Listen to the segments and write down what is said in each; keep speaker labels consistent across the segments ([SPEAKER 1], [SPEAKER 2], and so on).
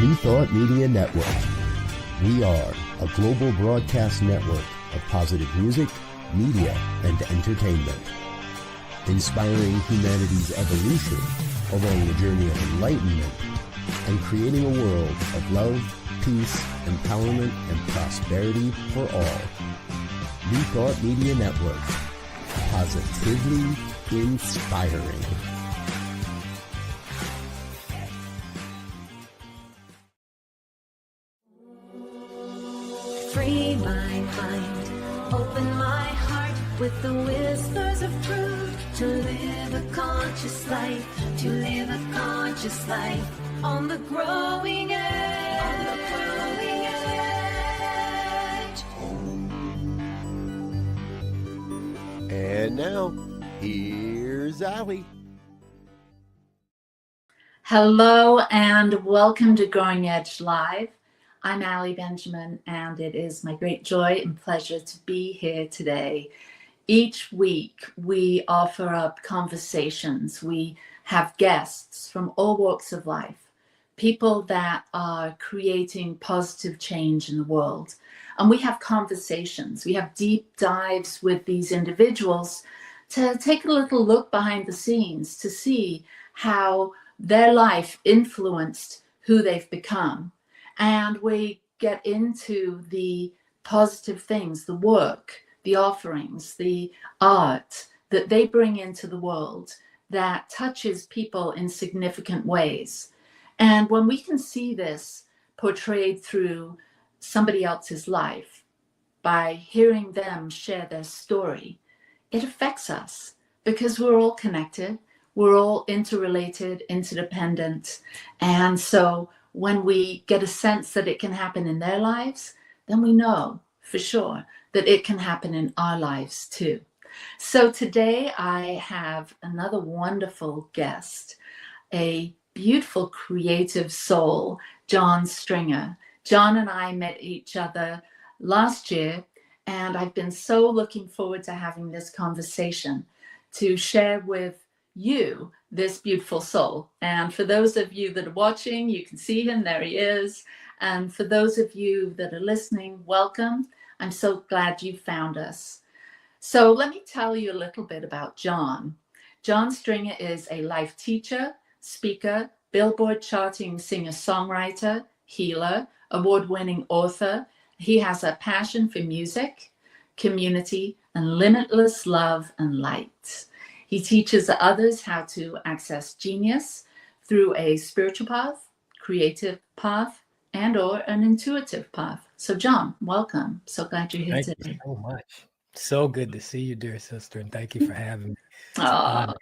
[SPEAKER 1] New Thought Media Network. We are a global broadcast network of positive music, media, and entertainment, inspiring humanity's evolution along the journey of enlightenment and creating a world of love, peace, empowerment, and prosperity for all. New Thought Media Network. Positively inspiring.
[SPEAKER 2] Free my mind, open my heart with the whispers of truth. To live a conscious life, to live a conscious life on the growing edge. On the growing edge.
[SPEAKER 1] And now, here's Allie.
[SPEAKER 3] Hello and welcome to Growing Edge Live. I'm Allie Benjamin, and it is my great joy and pleasure to be here today. Each week, we offer up conversations. We have guests from all walks of life, people that are creating positive change in the world. And we have conversations. We have deep dives with these individuals to take a little look behind the scenes to see how their life influenced who they've become. And we get into the positive things, the work, the offerings, the art that they bring into the world that touches people in significant ways. And when we can see this portrayed through somebody else's life, by hearing them share their story, it affects us because we're all connected, we're all interrelated, interdependent. And so when we get a sense that it can happen in their lives, then we know for sure that it can happen in our lives too. So today I have another wonderful guest, a beautiful creative soul, John Stringer. John and I met each other last year, and I've been so looking forward to having this conversation to share with you this beautiful soul. And for those of you that are watching, you can see him, there he is. And for those of you that are listening, welcome. I'm so glad you found us. So let me tell you a little bit about John. John Stringer is a life teacher, speaker, Billboard charting singer-songwriter, healer, award-winning author. He has a passion for music, community, and limitless love and light. He teaches others how to access genius through a spiritual path, creative path, and or an intuitive path. So John, welcome. So glad you're here today.
[SPEAKER 4] Thank you so much. So good to see you, dear sister, and thank you for having me.
[SPEAKER 3] Oh,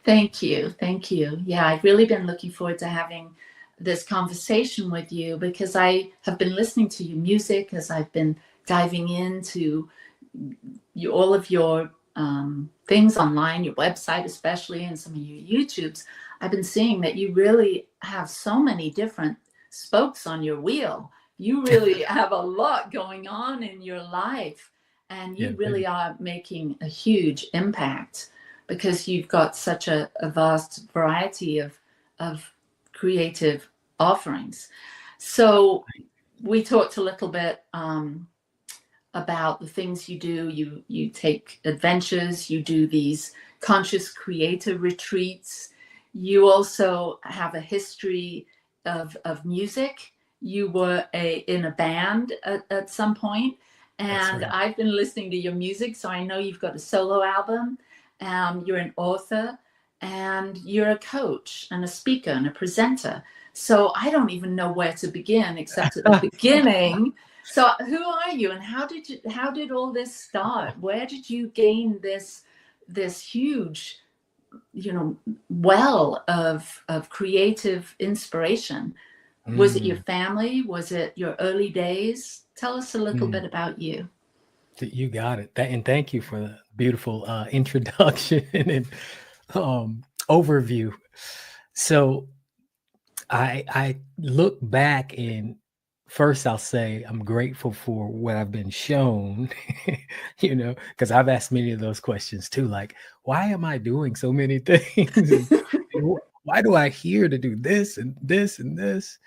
[SPEAKER 3] thank you. Thank you. Yeah, I've really been looking forward to having this conversation with you because I have been listening to your music as I've been diving into all of your things online, your website especially, and some of your YouTubes. I've been seeing that you really have so many different spokes on your wheel. You really have a lot going on in your life, and you really are making a huge impact because you've got such a vast variety of creative offerings. So we talked a little bit about the things you do. You take adventures, you do these conscious creator retreats. You also have a history of music. You were in a band at some point, and right. I've been listening to your music, so I know you've got a solo album. You're an author, and you're a coach and a speaker and a presenter. So I don't even know where to begin except at the beginning. So who are you, and how did all this start? Where did you gain this huge, well of creative inspiration? Was it your family? Was it your early days? Tell us a little bit about you.
[SPEAKER 4] You got it. And thank you for the beautiful introduction and overview. So I look back, and first I'll say I'm grateful for what I've been shown, because I've asked many of those questions too, like, why am I doing so many things? And why do I hear to do this and this and this?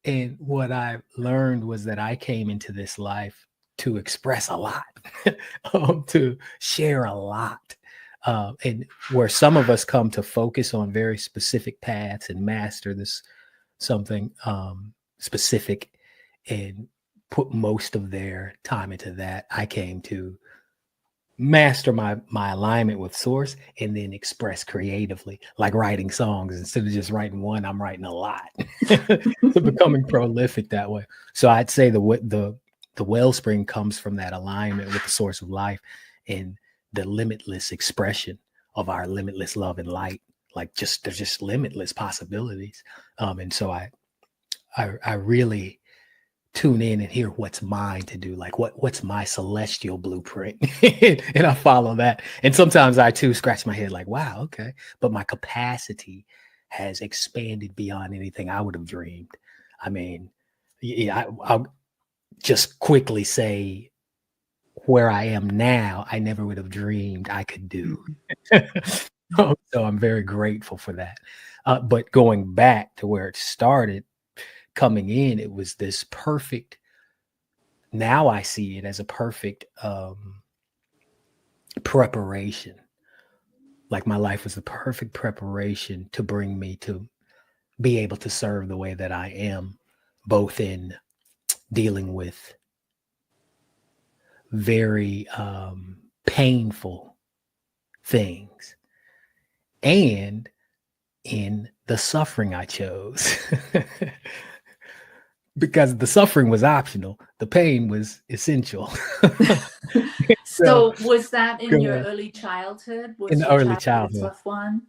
[SPEAKER 4] And what I learned was that I came into this life to express a lot, to share a lot. And where some of us come to focus on very specific paths and master this something specific and put most of their time into that, I came to master my alignment with source and then express creatively, like writing songs. Instead of just writing one, I'm writing a lot. So becoming prolific that way. So I'd say the wellspring comes from that alignment with the source of life and the limitless expression of our limitless love and light. Like there's just limitless possibilities. And so I really tune in and hear what's mine to do, like what's my celestial blueprint. And I follow that. And sometimes I too scratch my head like, wow, okay. But my capacity has expanded beyond anything I would have dreamed. I mean, yeah, I'll just quickly say where I am now, I never would have dreamed I could do. So I'm very grateful for that. But going back to where it started, coming in, it was this perfect, now I see it as a perfect preparation. Like my life was the perfect preparation to bring me to be able to serve the way that I am, both in dealing with very painful things and in the suffering I chose. Because the suffering was optional, the pain was essential.
[SPEAKER 3] So was that in
[SPEAKER 4] Go
[SPEAKER 3] your
[SPEAKER 4] ahead.
[SPEAKER 3] early childhood? Was
[SPEAKER 4] In the
[SPEAKER 3] your
[SPEAKER 4] early
[SPEAKER 3] a
[SPEAKER 4] childhood.
[SPEAKER 3] tough one?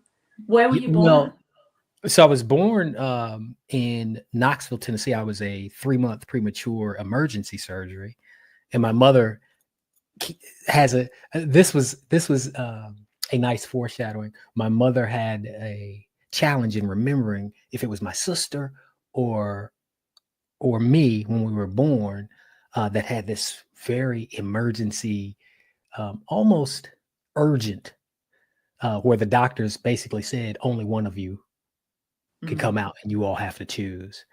[SPEAKER 3] Where were you born?
[SPEAKER 4] Well, so I was born in Knoxville, Tennessee. I was a 3-month premature emergency surgery, and my mother has this was a nice foreshadowing. My mother had a challenge in remembering if it was my sister or me when we were born, that had this very emergency, almost urgent, where the doctors basically said only one of you could come out and you all have to choose.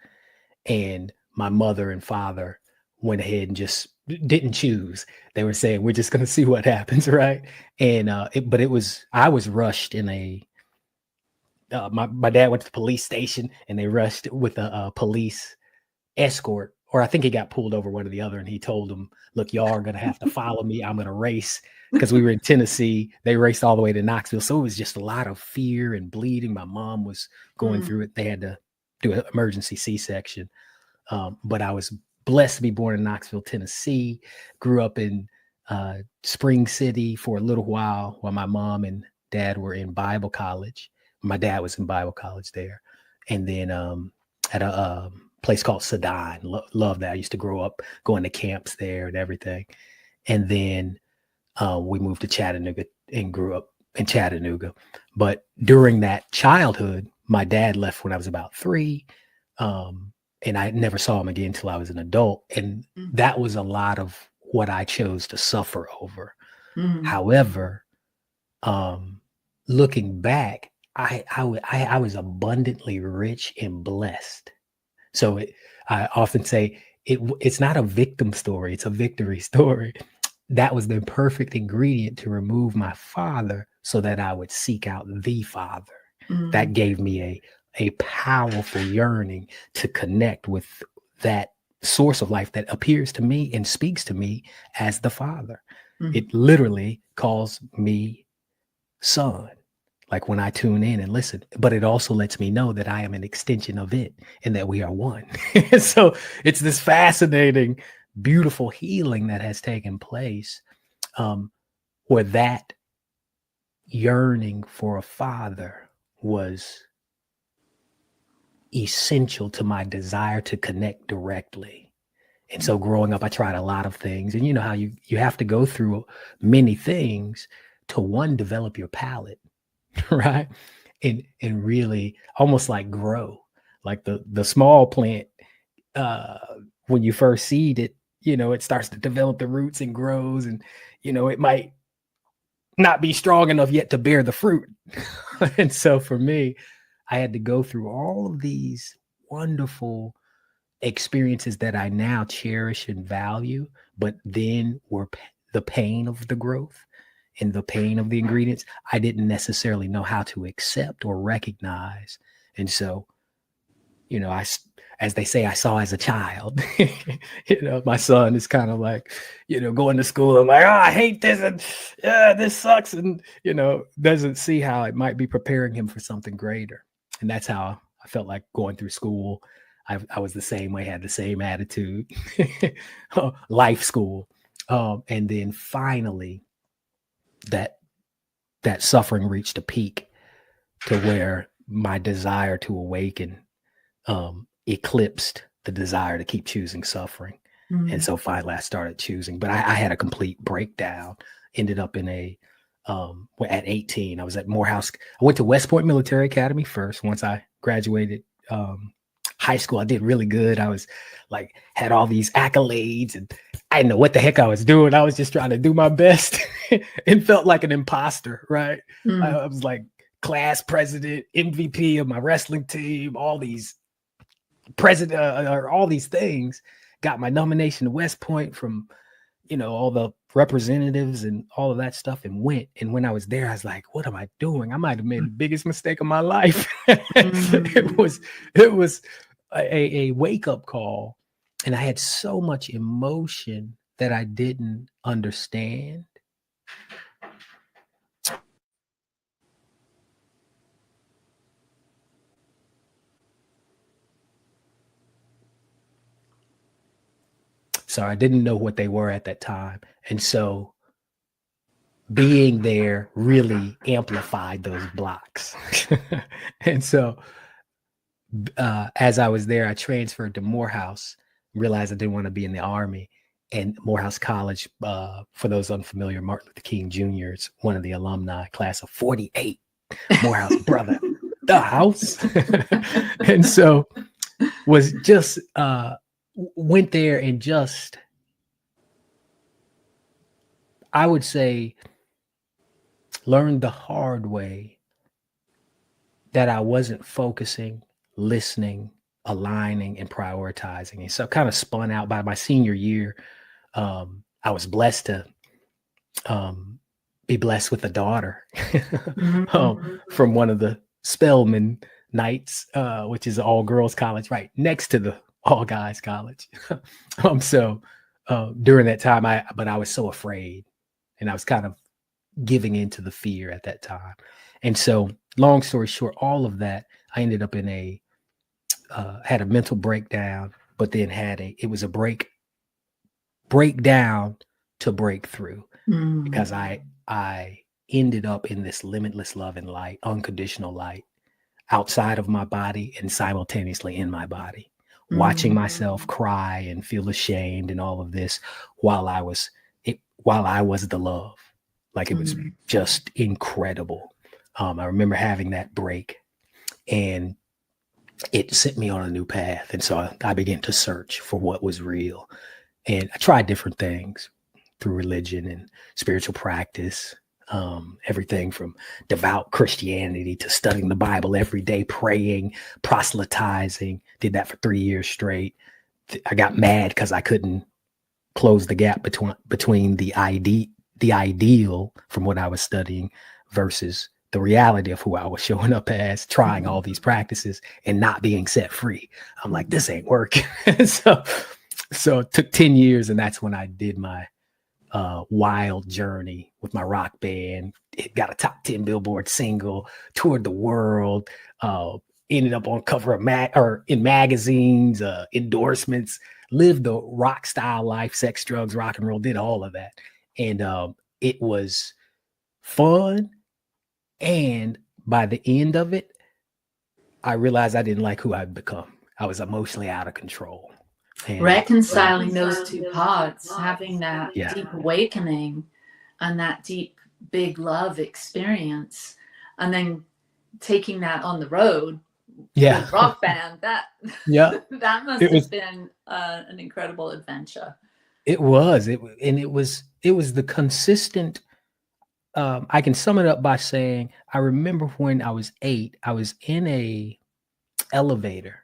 [SPEAKER 4] And my mother and father went ahead and just didn't choose. They were saying, we're just going to see what happens. Right. And, I was rushed in my dad went to the police station and they rushed with a police escort, or I think he got pulled over, one or the other, and he told them, look, y'all are going to have to follow me. I'm going to race, because we were in Tennessee. They raced all the way to Knoxville. So it was just a lot of fear and bleeding. My mom was going through it. They had to do an emergency C-section. But I was blessed to be born in Knoxville, Tennessee, grew up in Spring City for a little while my mom and dad were in Bible college. My dad was in Bible college there. And then at a place called Sedon. Love that. I used to grow up going to camps there and everything. And then we moved to Chattanooga and grew up in Chattanooga. But during that childhood, my dad left when I was about 3. And I never saw him again until I was an adult. And that was a lot of what I chose to suffer over. However, looking back, I was abundantly rich and blessed. So I often say it's not a victim story, it's a victory story. That was the perfect ingredient to remove my father so that I would seek out the Father. That gave me a powerful yearning to connect with that source of life that appears to me and speaks to me as the Father. It literally calls me son. Like when I tune in and listen, but it also lets me know that I am an extension of it and that we are one. So it's this fascinating, beautiful healing that has taken place, where that yearning for a father was essential to my desire to connect directly. And so growing up, I tried a lot of things, and you know how you have to go through many things to, one, develop your palate. Right. And really almost like grow, like the small plant, when you first seed it, it starts to develop the roots and grows, and, it might not be strong enough yet to bear the fruit. And so for me, I had to go through all of these wonderful experiences that I now cherish and value, but then were the pain of the growth and the pain of the ingredients, I didn't necessarily know how to accept or recognize. And so, you know, as they say, I saw as a child. You know, my son is kind of like, you know, going to school and like, oh, I hate this, and this sucks, and, you know, doesn't see how it might be preparing him for something greater. And that's how I felt like going through school. I was the same way, had the same attitude. Life school. And then finally that suffering reached a peak to where my desire to awaken eclipsed the desire to keep choosing suffering. Mm-hmm. And so finally I started choosing, but I had a complete breakdown, ended up in at 18, I was at Morehouse. I went to West Point Military Academy first. Once I graduated high school, I did really good. I was like, had all these accolades, and I didn't know what the heck I was doing. I was just trying to do my best and felt like an imposter, right? Mm. I was like class president, MVP of my wrestling team, all these all these things. Got my nomination to West Point from, you know, all the representatives and all of that stuff, and went. And when I was there, I was like, what am I doing? I might have made the biggest mistake of my life. It was a wake-up call. And I had so much emotion that I didn't understand. So I didn't know what they were at that time. And so being there really amplified those blocks. And so as I was there, I transferred to Morehouse, realized I didn't want to be in the Army. And Morehouse College, for those unfamiliar, Martin Luther King Jr. is one of the alumni, class of 48. Morehouse brother, the house. And so was just went there and just, I would say, learned the hard way that I wasn't focusing, listening, aligning, and prioritizing. And so kind of spun out. By my senior year, I was blessed to be blessed with a daughter from one of the Spelman Knights, which is an all-girls college right next to the all-guys college. So during that time, I was so afraid, and I was kind of giving into the fear at that time. And so long story short, all of that, I ended up in had a mental breakdown, but then it was a breakdown to breakthrough, because I ended up in this limitless love and light, unconditional light, outside of my body and simultaneously in my body, watching myself cry and feel ashamed and all of this while I was the love. Like, it was just incredible. I remember having that break, and it set me on a new path. And so I began to search for what was real. And I tried different things through religion and spiritual practice, everything from devout Christianity to studying the Bible every day, praying, proselytizing. Did that for 3 years straight. I got mad because I couldn't close the gap between the ideal from what I was studying versus the reality of who I was showing up as, trying all these practices and not being set free. I'm like, this ain't working. So it took 10 years, and that's when I did my wild journey with my rock band. It got a top 10 Billboard single, toured the world, ended up on cover of in magazines, endorsements, lived the rock style life, sex, drugs, rock and roll, did all of that. And it was fun. And by the end of it, I realized I didn't like who I'd become. I was emotionally out of control. And
[SPEAKER 3] reconciling those two parts, having that deep awakening and that deep, big love experience, and then taking that on the road. The rock band, that must have been an incredible adventure.
[SPEAKER 4] It was. It was the consistent. I can sum it up by saying, I remember when I was 8, I was in a elevator,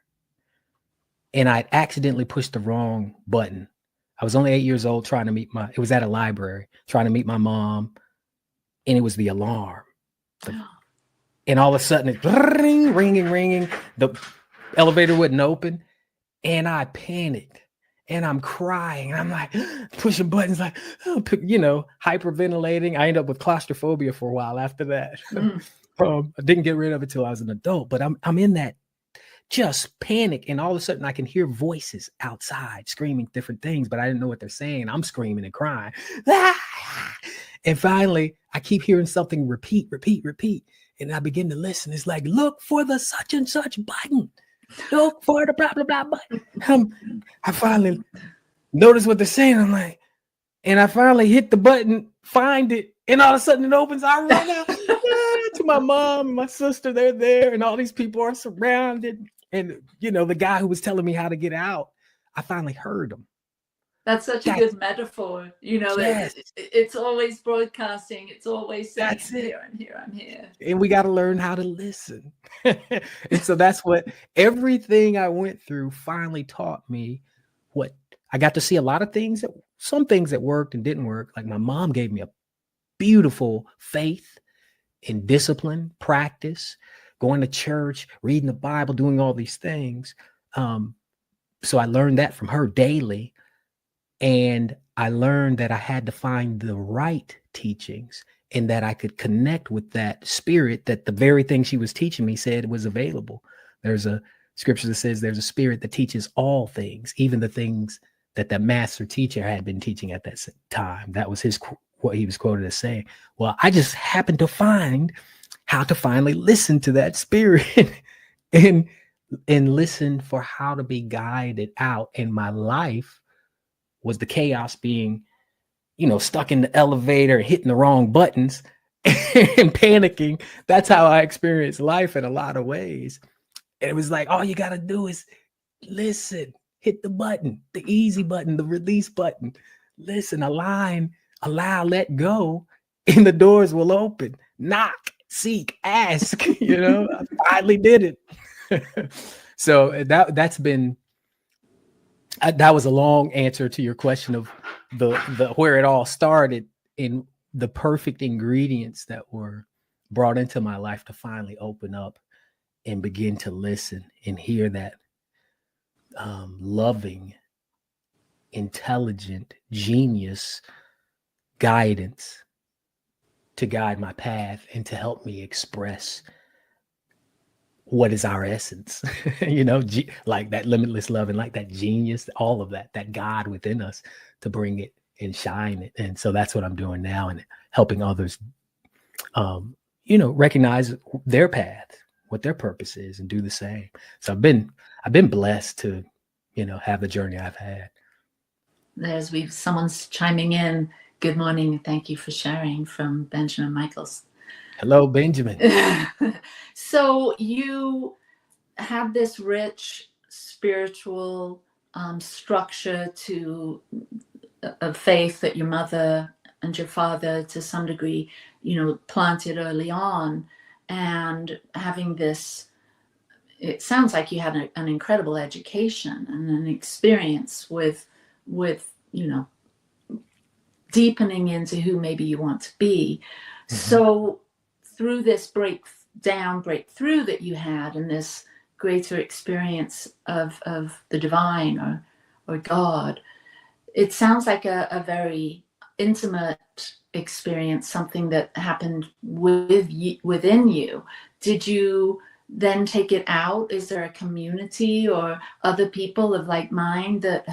[SPEAKER 4] and I accidentally pushed the wrong button. I was only 8 years old trying to meet it was at a library, trying to meet my mom, and it was the alarm. And all of a sudden it's ringing. The elevator wouldn't open, and I panicked, and I'm crying. I'm like pushing buttons, like, hyperventilating. I ended up with claustrophobia for a while after that. I didn't get rid of it till I was an adult, but I'm in that just panic, and all of a sudden I can hear voices outside screaming different things, but I didn't know what they're saying. I'm screaming and crying. And finally I keep hearing something repeat. And I begin to listen. It's like, look for the such and such button. Look for the blah, blah, blah button. I finally notice what they're saying. I'm like, and I finally hit the button, find it, and all of a sudden it opens. I run out to my mom and my sister. They're there, and all these people are surrounded. And, the guy who was telling me how to get out, I finally heard him.
[SPEAKER 3] That's such a good metaphor.
[SPEAKER 4] Yes.
[SPEAKER 3] It's always broadcasting. It's always saying,
[SPEAKER 4] that's it.
[SPEAKER 3] I'm here.
[SPEAKER 4] And we got to learn how to listen. And so that's what everything I went through finally taught me. What I got to see a lot of things, some things that worked and didn't work. Like my mom gave me a beautiful faith in discipline, practice, going to church, reading the Bible, doing all these things. So I learned that from her daily. And I learned that I had to find the right teachings, and that I could connect with that spirit, that the very thing she was teaching me said was available. There's a scripture that says there's a spirit that teaches all things, even the things that the master teacher had been teaching at that time. That was what he was quoted as saying. Well, I just happened to find how to finally listen to that spirit and listen for how to be guided out in my life. Was the chaos being, stuck in the elevator, hitting the wrong buttons and panicking. That's how I experienced life in a lot of ways. And it was like, all you got to do is listen, hit the button, the easy button, the release button, listen, align, allow, let go, and the doors will open. Knock, seek, ask, I finally did it. So that's been, that was a long answer to your question of the where it all started, in the perfect ingredients that were brought into my life to finally open up and begin to listen and hear that loving, intelligent, genius guidance to guide my path and to help me express what is our essence, like that limitless love and like that genius, all of that God within us, to bring it and shine it. And so that's what I'm doing now, and helping others, recognize their path, what their purpose is, and do the same. So I've been blessed to, have the journey I've had.
[SPEAKER 3] Someone's chiming in. Good morning. Thank you for sharing, from Benjamin Michaels.
[SPEAKER 4] Hello, Benjamin.
[SPEAKER 3] So you have this rich spiritual structure to a faith that your mother and your father, to some degree, planted early on, and having this, it sounds like you had an incredible education and an experience with deepening into who maybe you want to be. Mm-hmm. So through this breakthrough that you had, and this greater experience of the divine or God, it sounds like a very intimate experience, something that happened within you. Did you then take it out? Is there a community or other people of like mind that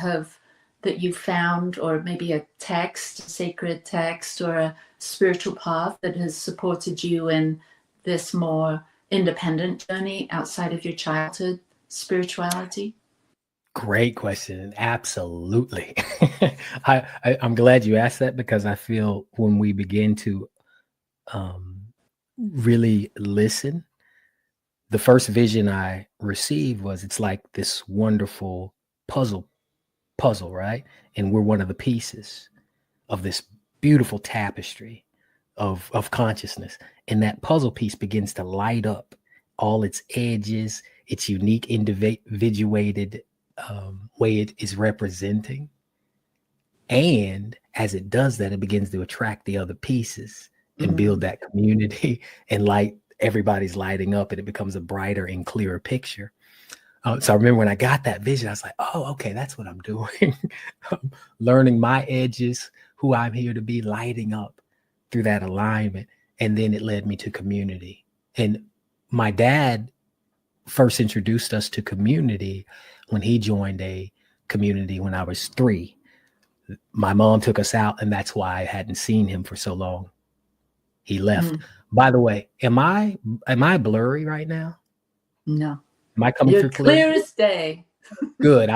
[SPEAKER 3] you found, or maybe a sacred text, or a spiritual path that has supported you in this more independent journey outside of your childhood spirituality?
[SPEAKER 4] Great question. Absolutely. I'm glad you asked that, because I feel when we begin to really listen, the first vision I received was, it's like this wonderful puzzle, right? And we're one of the pieces of this beautiful tapestry of consciousness. And that puzzle piece begins to light up all its edges, its unique individuated way it is representing. And as it does that, it begins to attract the other pieces and build that community and light. Everybody's lighting up and it becomes a brighter and clearer picture. So I remember when I got that vision, I was like, oh, okay, that's what I'm doing. Learning my edges, who I'm here to be, lighting up through that alignment. And then it led me to community. And my dad first introduced us to community when he joined a community when I was 3. My mom took us out, and that's why I hadn't seen him for so long. He left. By the way, am I blurry right now?
[SPEAKER 3] No.
[SPEAKER 4] Am I coming through
[SPEAKER 3] clear as day?
[SPEAKER 4] Good.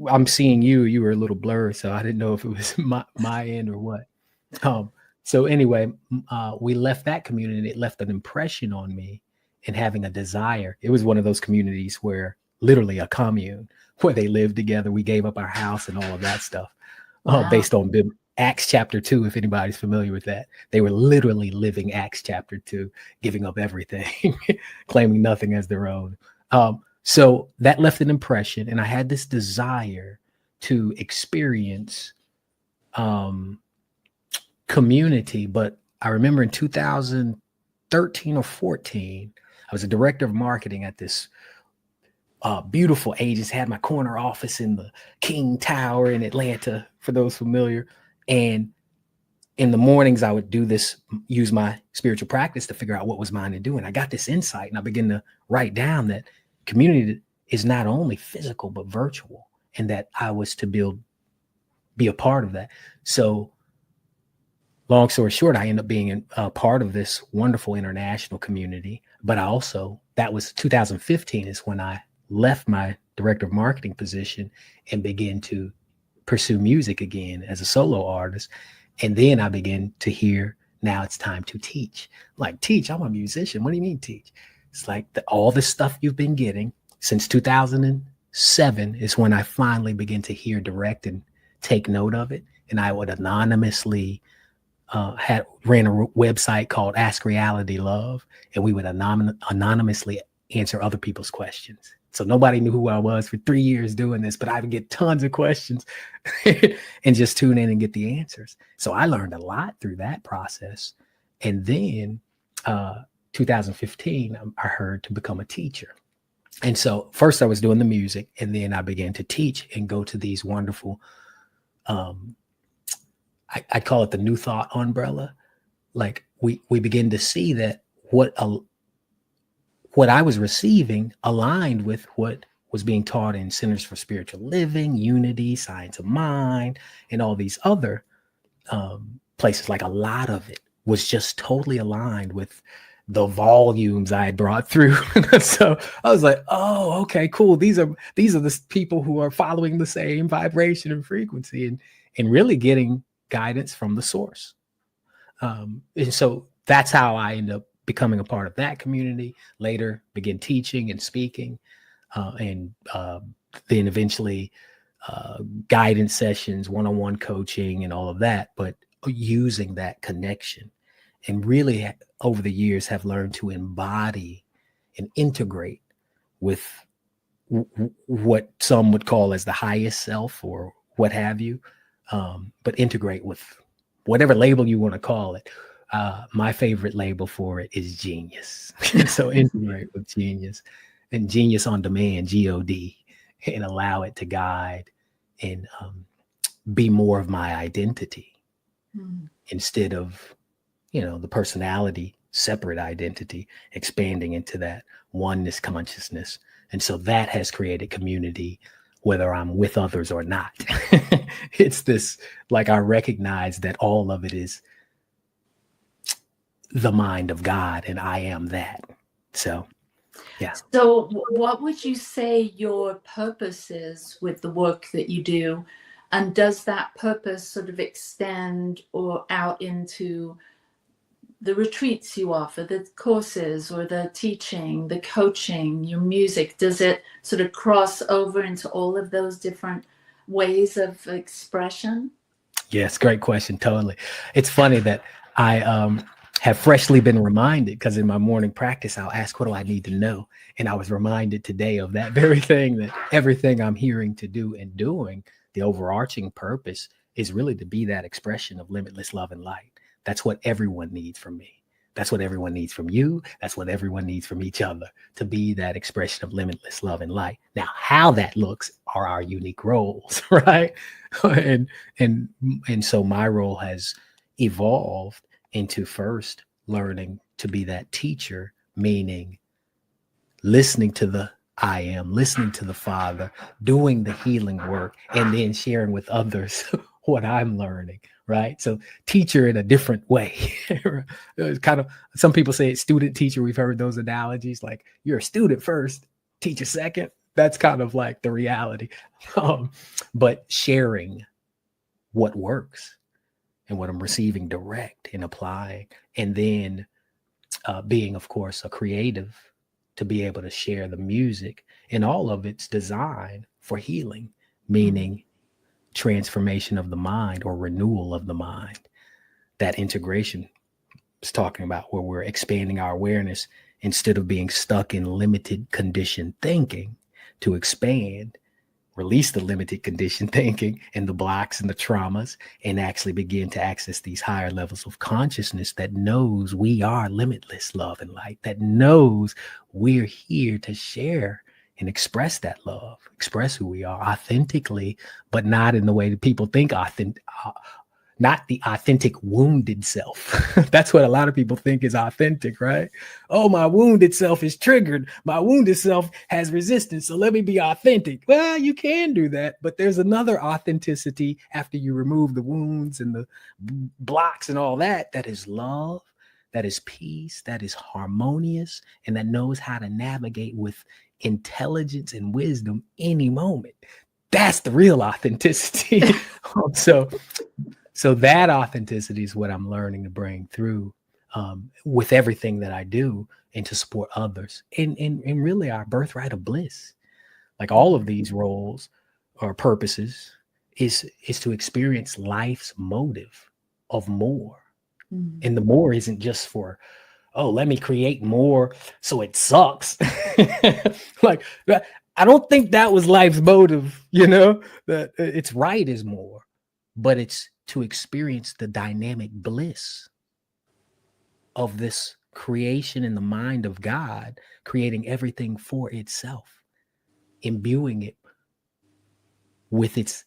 [SPEAKER 4] I'm seeing you. You were a little blurry, so I didn't know if it was my end or what. So anyway, we left that community, and it left an impression on me and having a desire. It was one of those communities where literally a commune where they lived together. We gave up our house and all of that stuff. Based on Acts chapter 2, if anybody's familiar with that. They were literally living Acts chapter 2, giving up everything, claiming nothing as their own. So that left an impression, and I had this desire to experience community. But I remember in 2013 or 14, I was a director of marketing at this beautiful agency. Had my corner office in the King Tower in Atlanta, for those familiar. And in the mornings, I would use my spiritual practice to figure out what was mine to do. And I got this insight, and I began to write down that community is not only physical, but virtual, and that I was to be a part of that. So long story short, I ended up being a part of this wonderful international community. But that was 2015 is when I left my director of marketing position and began to pursue music again as a solo artist. And then I began to hear, now it's time to teach. I'm like, teach? I'm a musician. What do you mean teach? It's like all the stuff you've been getting since 2007 is when I finally began to hear, direct, and take note of it. And I would anonymously ran a website called Ask Reality Love, and we would anonymously answer other people's questions. So nobody knew who I was for 3 years doing this, but I would get tons of questions and just tune in and get the answers. So I learned a lot through that process. And then 2015, I heard to become a teacher. And so first I was doing the music, and then I began to teach and go to these wonderful, I call it the New Thought umbrella. Like we begin to see that what I was receiving aligned with what was being taught in Centers for Spiritual Living, Unity, Science of Mind, and all these other places. Like a lot of it was just totally aligned with the volumes I had brought through. So I was like, oh, okay, cool. These are the people who are following the same vibration and frequency and really getting guidance from the source. And so that's how I ended up becoming a part of that community. Later began teaching and speaking, and then eventually guidance sessions, one-on-one coaching and all of that, but using that connection. And really over the years have learned to embody and integrate with what some would call as the highest self or what have you, but integrate with whatever label you want to call it. My favorite label for it is genius. So integrate with genius, and genius on demand, GOD, and allow it to guide and be more of my identity instead of, the personality, separate identity, expanding into that oneness consciousness. And so that has created community, whether I'm with others or not. It's this, like, I recognize that all of it is the mind of God, and I am that. So, yeah.
[SPEAKER 3] So what would you say your purpose is with the work that you do? And does that purpose sort of extend or out into the retreats you offer, the courses or the teaching, the coaching, your music? Does it sort of cross over into all of those different ways of expression?
[SPEAKER 4] Yes, great question. Totally. It's funny that have freshly been reminded, because in my morning practice, I'll ask, what do I need to know? And I was reminded today of that very thing, that everything I'm hearing to do and doing, the overarching purpose is really to be that expression of limitless love and light. That's what everyone needs from me. That's what everyone needs from you. That's what everyone needs from each other, to be that expression of limitless love and light. Now, how that looks are our unique roles, right? And so my role has evolved into first learning to be that teacher, meaning listening to the I am, listening to the Father, doing the healing work, and then sharing with others what I'm learning, right? So teacher in a different way. It's kind of, some people say it's student teacher. We've heard those analogies, like you're a student first, teacher second. That's kind of like the reality. But sharing what works and what I'm receiving direct and applying, and then being, of course, a creative to be able to share the music, and all of it's designed for healing, meaning transformation of the mind or renewal of the mind. That integration is talking about, where we're expanding our awareness instead of being stuck in limited condition thinking, to expand, release the limited condition thinking and the blocks and the traumas, and actually begin to access these higher levels of consciousness that knows we are limitless love and light, that knows we're here to share and express that love, express who we are authentically, but not in the way that people think authentic, not the authentic wounded self. That's what a lot of people think is authentic, right? Oh, my wounded self is triggered. My wounded self has resistance. So let me be authentic. Well, you can do that, but there's another authenticity after you remove the wounds and the blocks and all that, that is love, that is peace, that is harmonious, and that knows how to navigate with intelligence and wisdom any moment. That's the real authenticity. So that authenticity is what I'm learning to bring through with everything that I do, and to support others, and really our birthright of bliss. Like all of these roles or purposes is to experience life's motive of more. And the more isn't just for, oh, let me create more so it sucks. Like, I don't think that was life's motive, that it's right is more, but it's to experience the dynamic bliss of this creation in the mind of God, creating everything for itself, imbuing it with its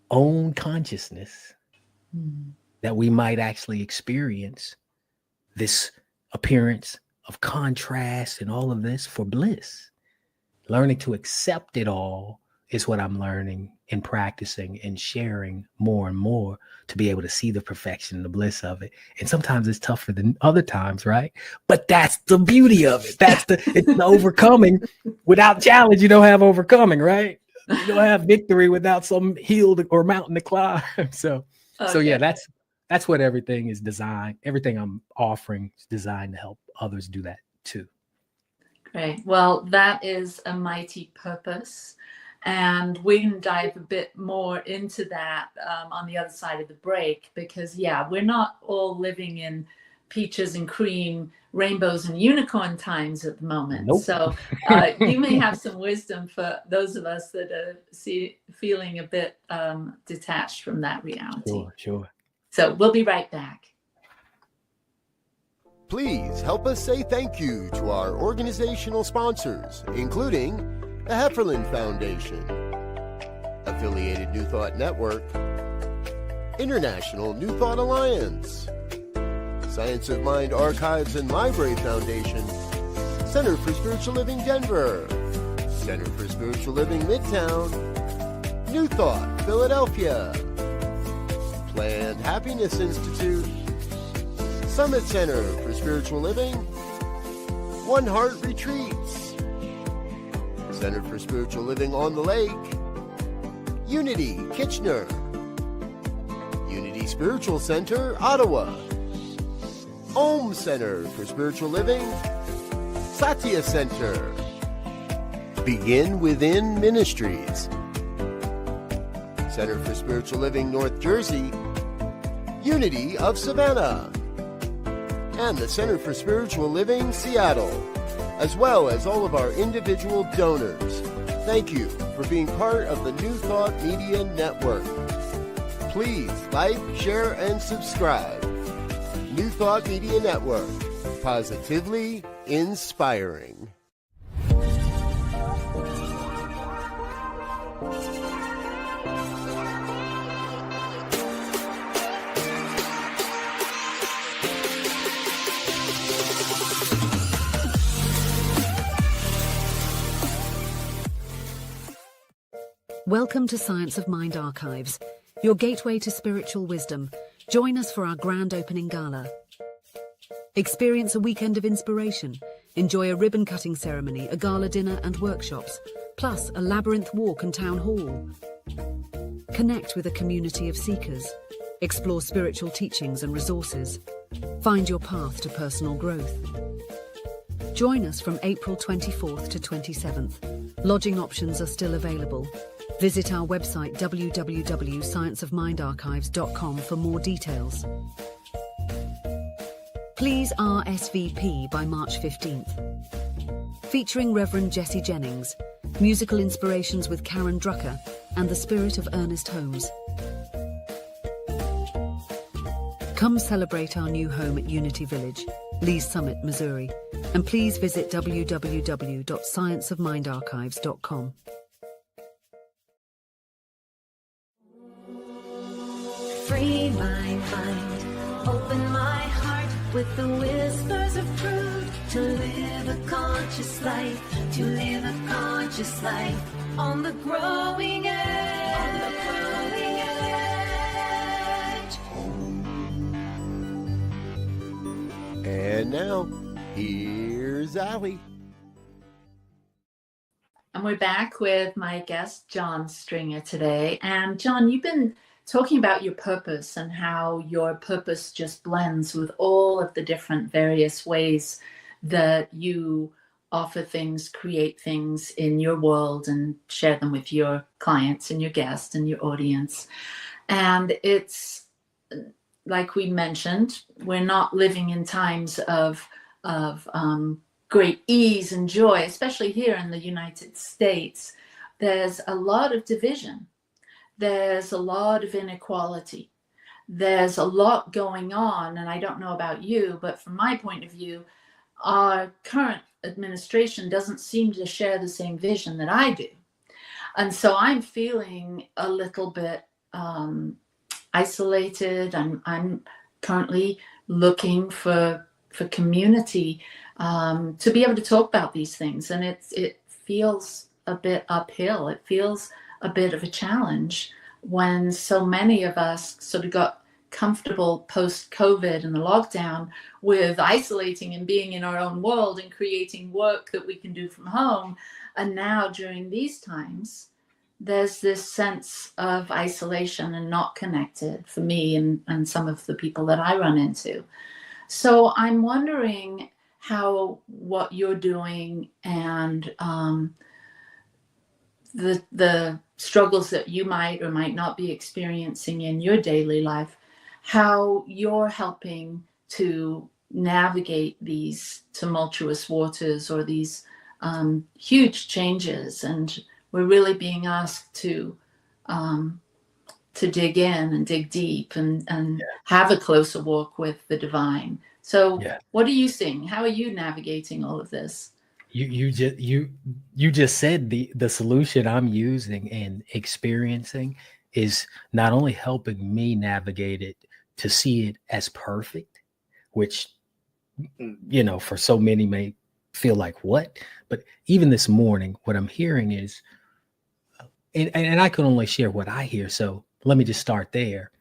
[SPEAKER 4] own consciousness, that we might actually experience this appearance of contrast and all of this for bliss. Learning to accept it all is what I'm learning and practicing and sharing more and more, to be able to see the perfection and the bliss of it. And sometimes it's tougher than other times, right? But that's the beauty of it. It's the overcoming. Without challenge, you don't have overcoming, right? You don't have victory without some hill or mountain to climb. So yeah, that's what everything is designed. Everything I'm offering is designed to help others do that too.
[SPEAKER 3] Great. Well, that is a mighty purpose. And we can dive a bit more into that on the other side of the break, because, we're not all living in peaches and cream, rainbows and unicorn times at the moment. Nope. So you may have some wisdom for those of us that are feeling a bit detached from that reality.
[SPEAKER 4] Sure.
[SPEAKER 3] So we'll be right back.
[SPEAKER 1] Please help us say thank you to our organizational sponsors, including the Hefferland Foundation, Affiliated New Thought Network, International New Thought Alliance, Science of Mind Archives and Library Foundation, Center for Spiritual Living Denver, Center for Spiritual Living Midtown, New Thought Philadelphia, Planned Happiness Institute, Summit Center for Spiritual Living, One Heart Retreats, Center for Spiritual Living on the Lake, Unity Kitchener, Unity Spiritual Center Ottawa, Om Center for Spiritual Living, Satya Center, Begin Within Ministries, Center for Spiritual Living North Jersey, Unity of Savannah, and the Center for Spiritual Living, Seattle, as well as all of our individual donors. Thank you for being part of the New Thought Media Network. Please like, share, and subscribe. New Thought Media Network, positively inspiring.
[SPEAKER 5] Welcome to Science of Mind Archives, your gateway to spiritual wisdom. Join us for our grand opening gala. Experience a weekend of inspiration. Enjoy a ribbon-cutting ceremony, a gala dinner and workshops, plus a labyrinth walk and town hall. Connect with a community of seekers. Explore spiritual teachings and resources. Find your path to personal growth. Join us from April 24th to 27th. Lodging options are still available. Visit our website www.scienceofmindarchives.com for more details. Please RSVP by March 15th. Featuring Reverend Jesse Jennings, musical inspirations with Karen Drucker, and the spirit of Ernest Holmes. Come celebrate our new home at Unity Village, Lee's Summit, Missouri, and please visit www.scienceofmindarchives.com.
[SPEAKER 2] Free my mind, open my heart with the whispers of truth. To live a conscious life, to live a conscious life on the growing edge. On the growing edge.
[SPEAKER 1] And now, here's Allie.
[SPEAKER 3] And we're back with my guest, John Stringer, today. And John, you've been talking about your purpose and how your purpose just blends with all of the different various ways that you offer things, create things in your world and share them with your clients and your guests and your audience. And it's like we mentioned, we're not living in times of great ease and joy, especially here in the United States. There's a lot of division. There's a lot of inequality. There's a lot going on, and I don't know about you, but from my point of view, our current administration doesn't seem to share the same vision that I do. And so I'm feeling a little bit isolated. I'm currently looking for community to be able to talk about these things, and it feels a bit uphill. It feels a bit of a challenge when so many of us sort of got comfortable post-COVID and the lockdown with isolating and being in our own world and creating work that we can do from home. And now during these times, there's this sense of isolation and not connected for me and some of the people that I run into. So I'm wondering how what you're doing and the struggles that you might or might not be experiencing in your daily life, how you're helping to navigate these tumultuous waters or these huge changes. And we're really being asked to dig in and dig deep and have a closer walk with the divine. So what are you seeing? How are you navigating all of this?
[SPEAKER 4] You just said the solution I'm using and experiencing is not only helping me navigate it to see it as perfect, which, you know, for so many may feel like what, but even this morning, what I'm hearing is, and I can only share what I hear. So let me just start there.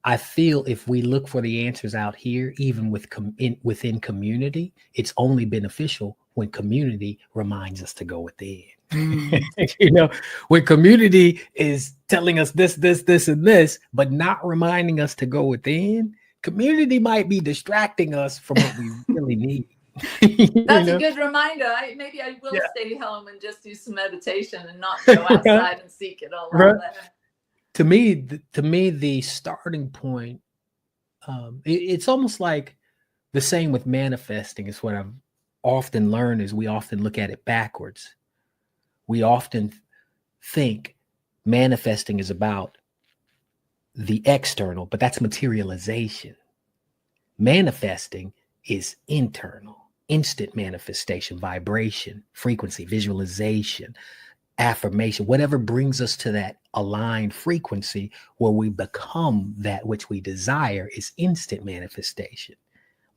[SPEAKER 4] I feel if we look for the answers out here, even within community, it's only beneficial when community reminds us to go within. You know, when community is telling us this, and this, but not reminding us to go within, community might be distracting us from what we really need.
[SPEAKER 3] That's a good reminder. Maybe I will stay home and just do some meditation and not go outside and seek it all out there.
[SPEAKER 4] To me, the starting point, it's almost like the same with manifesting is what I've often learned is we often look at it backwards. We often think manifesting is about the external, but that's materialization. Manifesting is internal, instant manifestation, vibration, frequency, visualization, affirmation, whatever brings us to that aligned frequency where we become that which we desire is instant manifestation.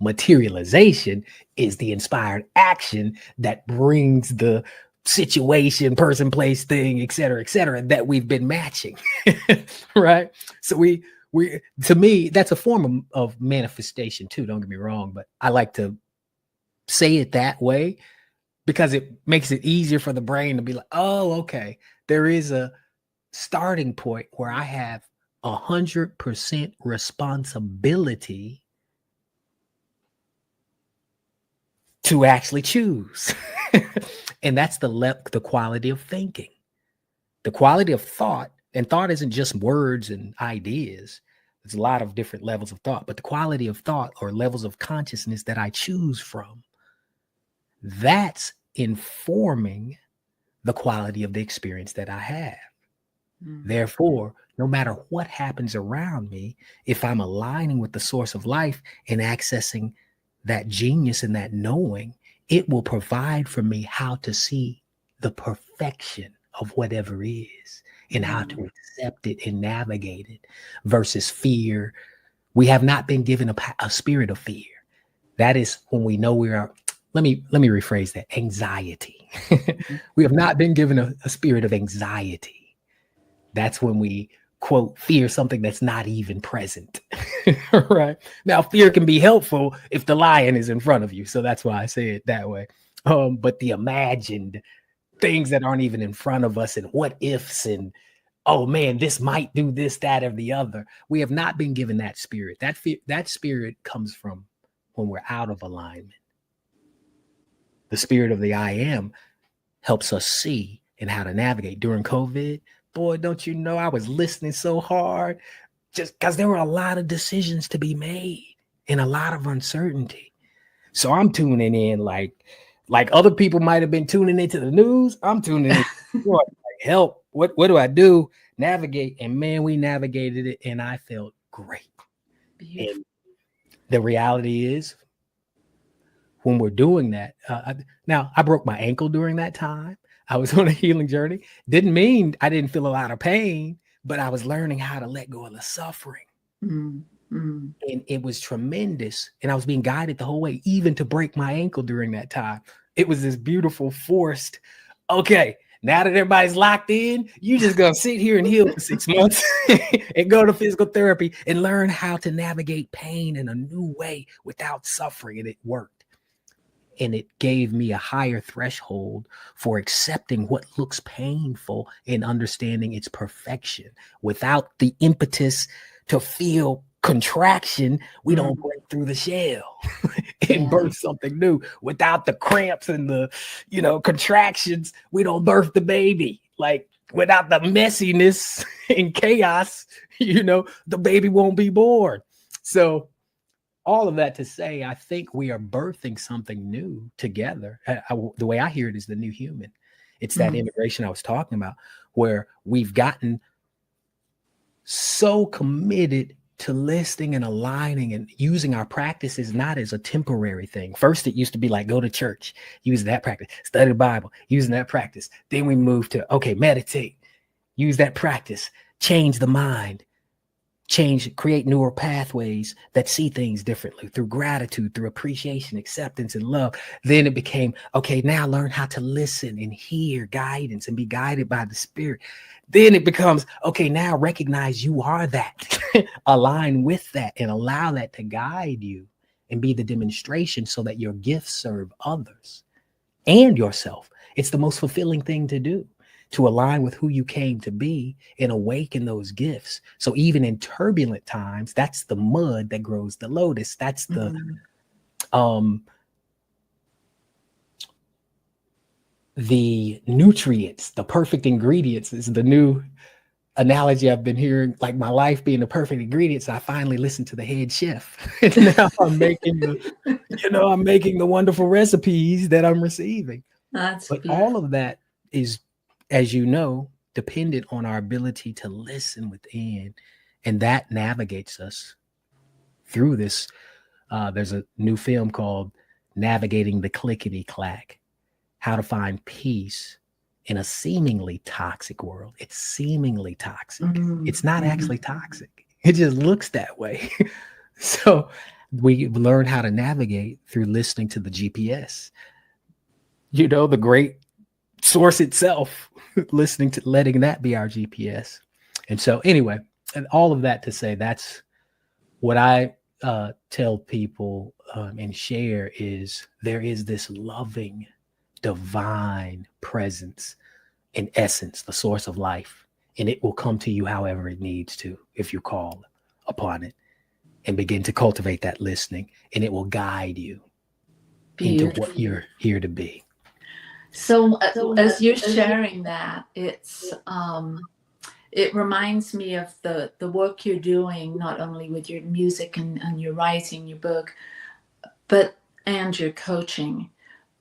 [SPEAKER 4] Materialization is the inspired action that brings the situation, person, place, thing, et cetera, that we've been matching. Right. So we to me, that's a form of manifestation too. Don't get me wrong, but I like to say it that way because it makes it easier for the brain to be like, oh, okay, there is a starting point where I have 100% responsibility to actually choose. And that's the quality of thinking, the quality of thought. And thought isn't just words and ideas. There's a lot of different levels of thought, but the quality of thought or levels of consciousness that I choose from, that's informing the quality of the experience that I have. Mm-hmm. Therefore, no matter what happens around me, if I'm aligning with the source of life and accessing that genius and that knowing, it will provide for me how to see the perfection of whatever is and how to accept it and navigate it versus fear. We have not been given a spirit of fear. That is when we know we are, let me rephrase that, anxiety. We have not been given a spirit of anxiety. That's when we, quote, fear something that's not even present. Right. Now, fear can be helpful if the lion is in front of you. So that's why I say it that way. But the imagined things that aren't even in front of us and what ifs and, oh man, this might do this, that, or the other. We have not been given that spirit. That spirit comes from when we're out of alignment. The spirit of the I am helps us see and how to navigate. During COVID, boy, don't you know, I was listening so hard just because there were a lot of decisions to be made and a lot of uncertainty. So I'm tuning in like other people might have been tuning into the news. I'm tuning in. Like, help. What do I do? Navigate. And man, we navigated it and I felt great. Beautiful. And the reality is when we're doing that, now I broke my ankle during that time. I was on a healing journey. Didn't mean I didn't feel a lot of pain, but I was learning how to let go of the suffering. Mm-hmm. And it was tremendous. And I was being guided the whole way, even to break my ankle during that time. It was this beautiful forced, okay, now that everybody's locked in, you just gonna sit here and heal for 6 months and go to physical therapy and learn how to navigate pain in a new way without suffering. And it worked. And it gave me a higher threshold for accepting what looks painful and understanding its perfection. Without the impetus to feel contraction, we don't break through the shell and birth something new. Without the cramps and the, contractions, we don't birth the baby. Like without the messiness and chaos, the baby won't be born. So all of that to say, I think we are birthing something new together. The way I hear it is the new human. It's that integration I was talking about, where we've gotten so committed to listening and aligning and using our practices not as a temporary thing. First, it used to be like go to church, use that practice, study the Bible, using that practice. Then we moved to, okay, meditate, use that practice, change the mind, create neural pathways that see things differently through gratitude, through appreciation, acceptance, and love. Then it became, okay, now learn how to listen and hear guidance and be guided by the spirit. Then it becomes, okay, now recognize you are that, align with that and allow that to guide you and be the demonstration so that your gifts serve others and yourself. It's the most fulfilling thing to do, to align with who you came to be and awaken those gifts. So even in turbulent times, that's the mud that grows the lotus. That's the nutrients, the perfect ingredients is the new analogy I've been hearing, like my life being the perfect ingredients. I finally listened to the head chef. And now I'm making I'm making the wonderful recipes that I'm receiving.
[SPEAKER 3] That's
[SPEAKER 4] But
[SPEAKER 3] beautiful.
[SPEAKER 4] all of that is, as you know, dependent on our ability to listen within. And that navigates us through this. There's a new film called Navigating the Clickety Clack, How to Find Peace in a Seemingly Toxic World. It's seemingly toxic. It's not actually toxic. It just looks that way. So we learn how to navigate through listening to the GPS, the great source itself, letting that be our GPS. And so anyway, and all of that to say, that's what I tell people and share is there is this loving, divine presence in essence, the source of life, and it will come to you however it needs to if you call upon it and begin to cultivate that listening, and it will guide you into what you're here to be.
[SPEAKER 3] So as you're sharing that, it reminds me of the work you're doing, not only with your music and your writing, your book, and your coaching,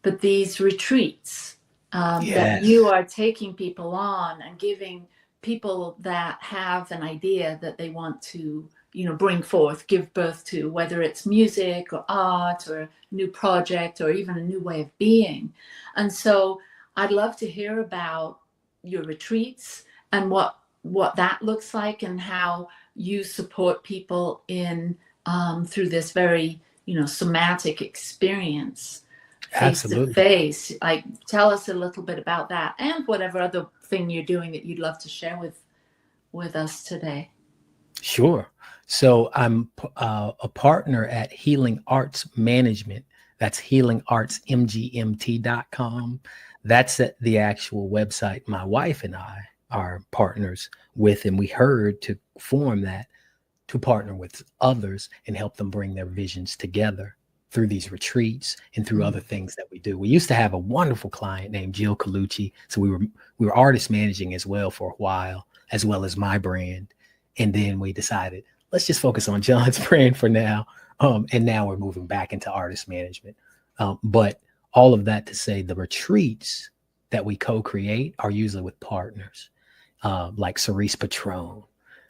[SPEAKER 3] but these retreats that you are taking people on and giving people that have an idea that they want to, bring forth, give birth to, whether it's music or art or a new project or even a new way of being. And so I'd love to hear about your retreats and what that looks like and how you support people in through this very, somatic experience. Face to face. Like, tell us a little bit about that and whatever other thing you're doing that you'd love to share with us today.
[SPEAKER 4] Sure. So I'm a partner at Healing Arts Management. That's healingartsmgmt.com. That's the actual website my wife and I are partners with, and we heard to form that to partner with others and help them bring their visions together through these retreats and through other things that we do. We used to have a wonderful client named Jill Colucci. So we were artist managing as well for a while, as well as my brand. And then we decided, let's just focus on John's brand for now. And now we're moving back into artist management. But all of that to say, the retreats that we co-create are usually with partners, like Cerise Patron.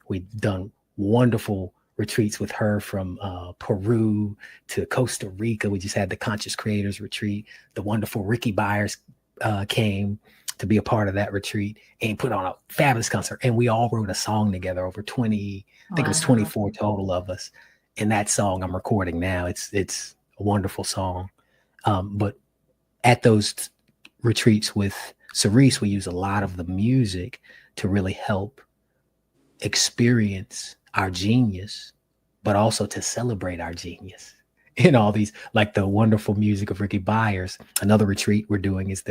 [SPEAKER 4] We've done wonderful retreats with her from Peru to Costa Rica. We just had the Conscious Creators Retreat. The wonderful Ricky Byers came to be a part of that retreat and put on a fabulous concert. And we all wrote a song together, over 20, I think it was 24 total of us. And that song I'm recording now. It's a wonderful song. But at those retreats with Cerise, we use a lot of the music to really help experience our genius, but also to celebrate our genius in all these, like the wonderful music of Ricky Byers. Another retreat we're doing is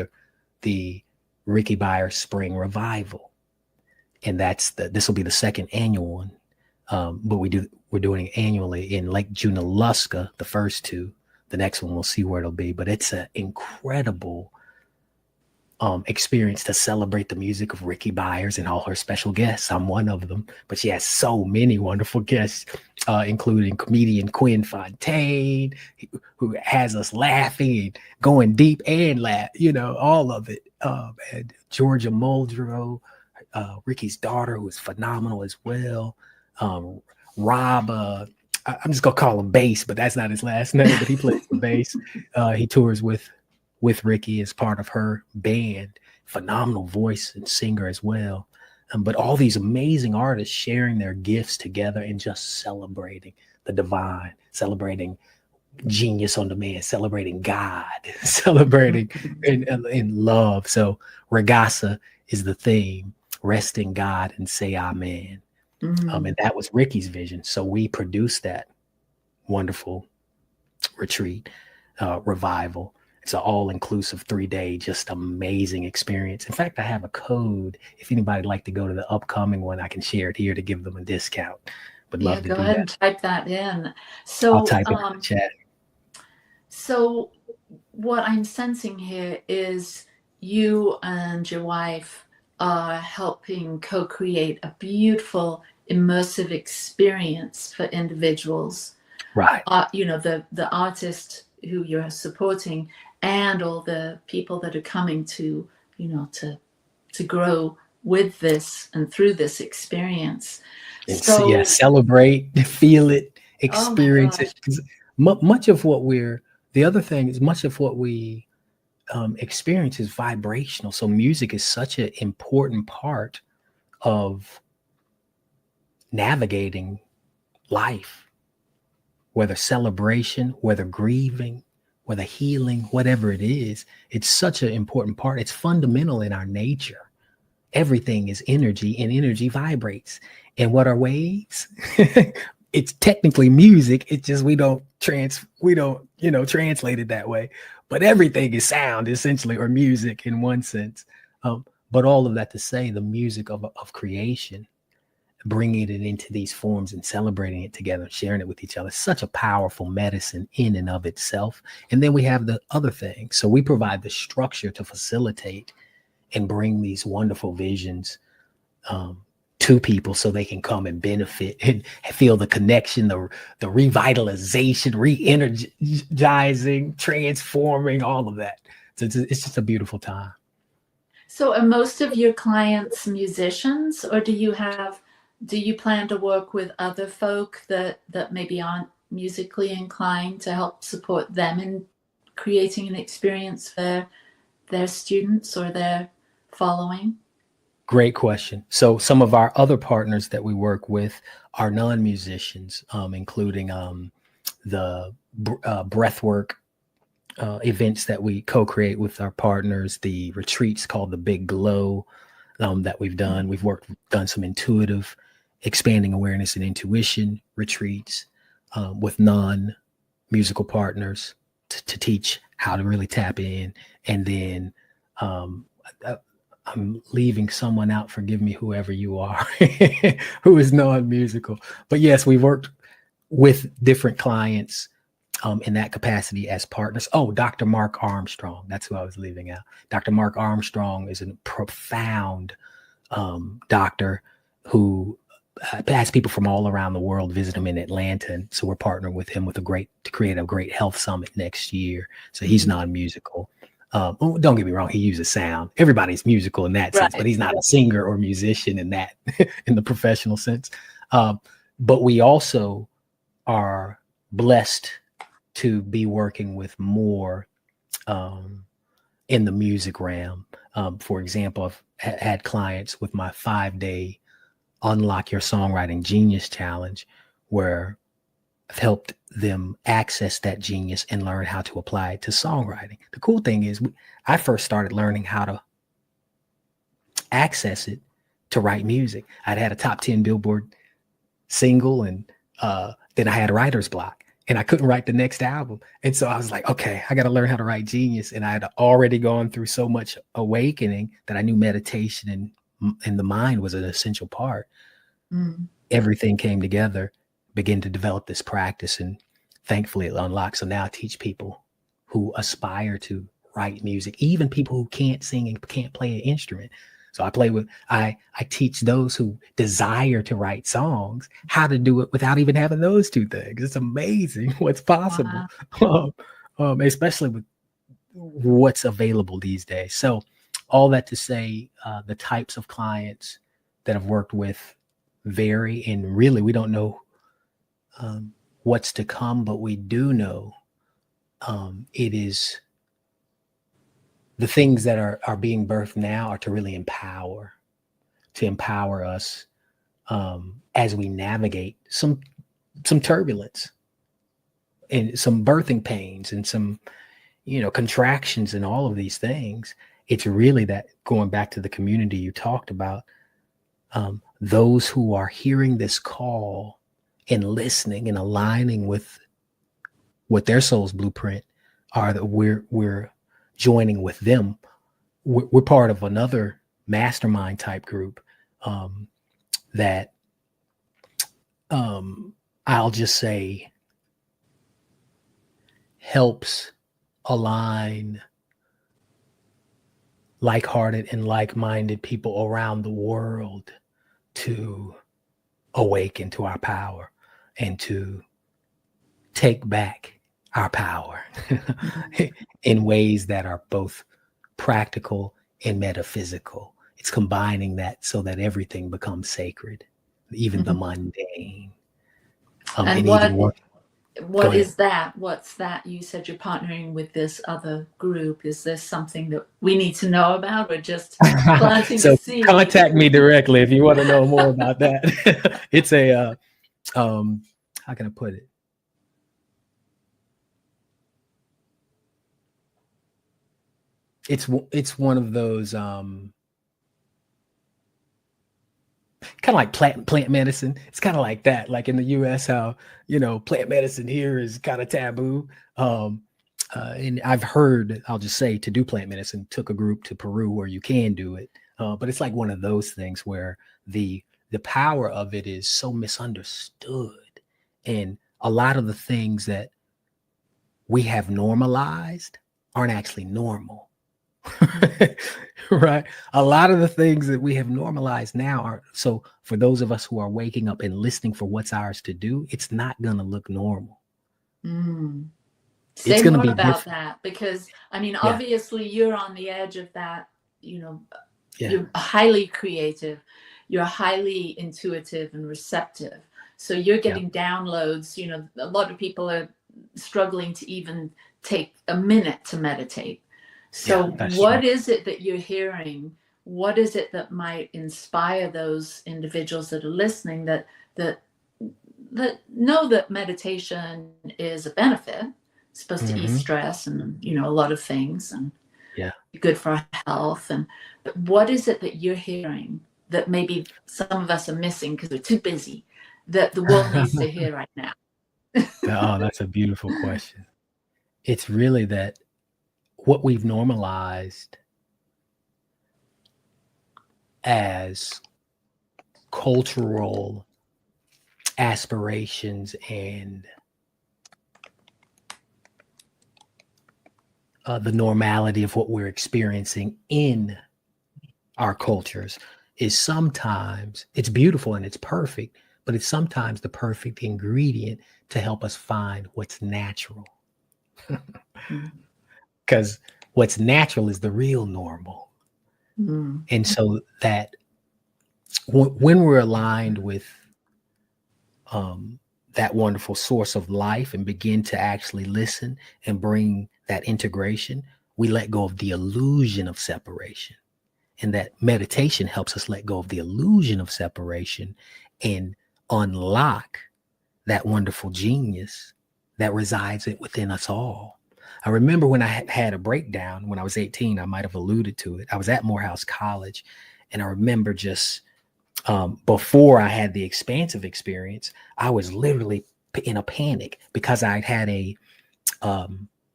[SPEAKER 4] the Ricky Byers Spring Revival. And this will be the second annual one. But we're doing it annually in Lake Junaluska, the first two. The next one, we'll see where it'll be, but it's an incredible experience to celebrate the music of Ricky Byers and all her special guests. I'm one of them, but she has so many wonderful guests, including comedian Quinn Fontaine, who has us laughing and going deep and all of it. And Georgia Muldrow, Ricky's daughter, who is phenomenal as well. Rob, I'm just gonna call him Bass, but that's not his last name, but he plays the bass. He tours with Ricky as part of her band. Phenomenal voice and singer as well. But all these amazing artists sharing their gifts together and just celebrating the divine, celebrating genius on demand, celebrating God, celebrating in love. So Regasa is the theme. Rest in God and say amen. And that was Ricky's vision. So we produced that wonderful retreat, revival. It's an all-inclusive 3-day, just amazing experience. In fact, I have a code. If anybody'd like to go to the upcoming one, I can share it here to give them a discount. Would love to do that.
[SPEAKER 3] Go ahead and type that in. So
[SPEAKER 4] I'll type it in the chat.
[SPEAKER 3] So what I'm sensing here is you and your wife are helping co-create a beautiful immersive experience for individuals.
[SPEAKER 4] Right.
[SPEAKER 3] The artist who you're supporting and all the people that are coming to grow with this and through this experience. So
[SPEAKER 4] Celebrate, feel it,
[SPEAKER 3] oh my
[SPEAKER 4] experience
[SPEAKER 3] gosh.
[SPEAKER 4] it. 'Cause much of what the other thing is much of what we experience is vibrational. So music is such an important part of navigating life, whether celebration, whether grieving, whether healing, whatever it is. It's such an important part. It's fundamental in our nature. Everything is energy, and energy vibrates. And what are waves? It's technically music. It's just we don't translate it that way. But everything is sound, essentially, or music in one sense. But all of that to say, the music of creation, bringing it into these forms and celebrating it together, sharing it with each other, such a powerful medicine in and of itself. And then we have the other thing. So we provide the structure to facilitate and bring these wonderful visions to people so they can come and benefit and feel the connection, the revitalization, re-energizing, transforming, all of that. So it's just a beautiful time.
[SPEAKER 3] So are most of your clients musicians, or do you plan to work with other folk that maybe aren't musically inclined to help support them in creating an experience for their students or their following?
[SPEAKER 4] Great question. So some of our other partners that we work with are non-musicians, including the breathwork events that we co-create with our partners, the retreats called the Big Glow that we've done. We've done some intuitive, expanding awareness and intuition retreats with non-musical partners to teach how to really tap in. And then I'm leaving someone out. Forgive me, whoever you are, who is non-musical. But yes, we've worked with different clients in that capacity as partners. Oh, Dr. Mark Armstrong. That's who I was leaving out. Dr. Mark Armstrong is a profound doctor who has people from all around the world visit him in Atlanta. And so we're partnering with him to create a great health summit next year. So he's non-musical. Don't get me wrong, he uses sound. Everybody's musical in that sense, but he's not a singer or musician in that, in the professional sense. But we also are blessed to be working with more in the music realm. For example, I've had clients with my 5-day Unlock Your Songwriting Genius Challenge, where I've helped them access that genius and learn how to apply it to songwriting. The cool thing is I first started learning how to access it to write music. I'd had a top 10 Billboard single, and then I had a writer's block and I couldn't write the next album. And so I was like, okay, I got to learn how to write genius. And I had already gone through so much awakening that I knew meditation and the mind was an essential part. Everything came together, begin to develop this practice, and thankfully it unlocked. So now I teach people who aspire to write music, even people who can't sing and can't play an instrument. So I teach those who desire to write songs how to do it without even having those two things. It's amazing what's possible, especially with what's available these days. So all that to say, the types of clients that I've worked with vary, and really we don't know what's to come, but we do know it is the things that are being birthed now are to really empower us as we navigate some turbulence and some birthing pains and some contractions and all of these things. It's really that, going back to the community you talked about, those who are hearing this call and listening and aligning with what their soul's blueprint are, that we're joining with them. We're part of another mastermind type group that I'll just say helps align like-hearted and like-minded people around the world to awaken to our power and to take back our power in ways that are both practical and metaphysical. It's combining that so that everything becomes sacred, even the mundane.
[SPEAKER 3] And
[SPEAKER 4] even
[SPEAKER 3] what is that? What's that? You said you're partnering with this other group. Is this something that we need to know about, or just planting
[SPEAKER 4] so
[SPEAKER 3] the seed?
[SPEAKER 4] contact me directly if you want to know more about that. It's a how can I put it? It's one of those kind of like plant medicine. It's kind of like that. Like in the US, how, plant medicine here is kind of taboo. And I've heard, I'll just say, to do plant medicine took a group to Peru where you can do it. But it's like one of those things where the power of it is so misunderstood. And a lot of the things that we have normalized aren't actually normal. Right? A lot of the things that we have normalized now are, so for those of us who are waking up and listening for what's ours to do, it's not going to look normal.
[SPEAKER 3] Say more about that, because obviously you're on the edge of that. You're highly creative, you're highly intuitive and receptive, so you're getting downloads. A lot of people are struggling to even take a minute to meditate. So what is it that you're hearing? What is it that might inspire those individuals that are listening that know that meditation is a benefit? It's supposed to ease stress and a lot of things, and good for our health. But what is it that you're hearing that maybe some of us are missing because we're too busy, that the world needs to hear right now?
[SPEAKER 4] Oh, that's a beautiful question. It's really that what we've normalized as cultural aspirations and the normality of what we're experiencing in our cultures is sometimes, it's beautiful and it's perfect, but it's sometimes the perfect ingredient to help us find what's natural. Because what's natural is the real normal. And so that when we're aligned with that wonderful source of life and begin to actually listen and bring that integration, we let go of the illusion of separation. And that meditation helps us let go of the illusion of separation and unlock that wonderful genius that resides within us all. I remember when I had a breakdown when I was 18, I might have alluded to it. I was at Morehouse College, and I remember just before I had the expansive experience, I was literally in a panic because I'd had a